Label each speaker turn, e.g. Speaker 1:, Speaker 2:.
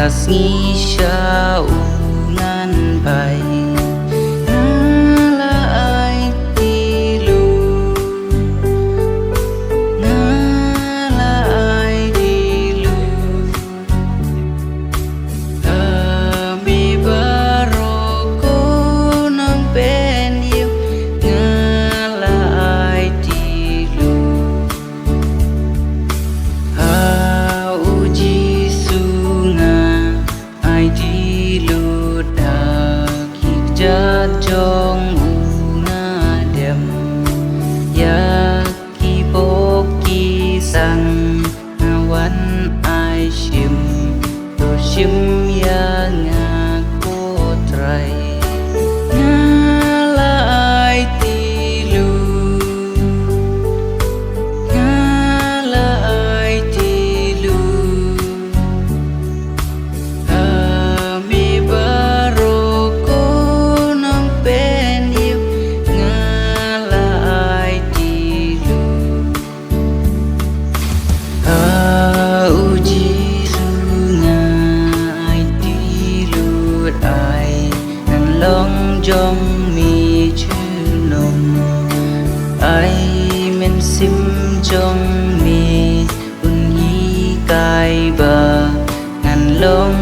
Speaker 1: nghi sao ngàn bài là ai đi lưu là ai đi lưu mi baro cô nang bên yêu là ai đi lưu uji sunga ai đi lưu đã kịp cha trong una đêm ya ki bo ki sang wan ai shim ya nga ko trai nga la ai ti lu nga la ai ti lu mi baro ko nang pen yêu nga la ai ti lu uji sunga ai ti lu ai nang long trong mi chữ nồng ai men sim trong mi un hi kai ba ngàn long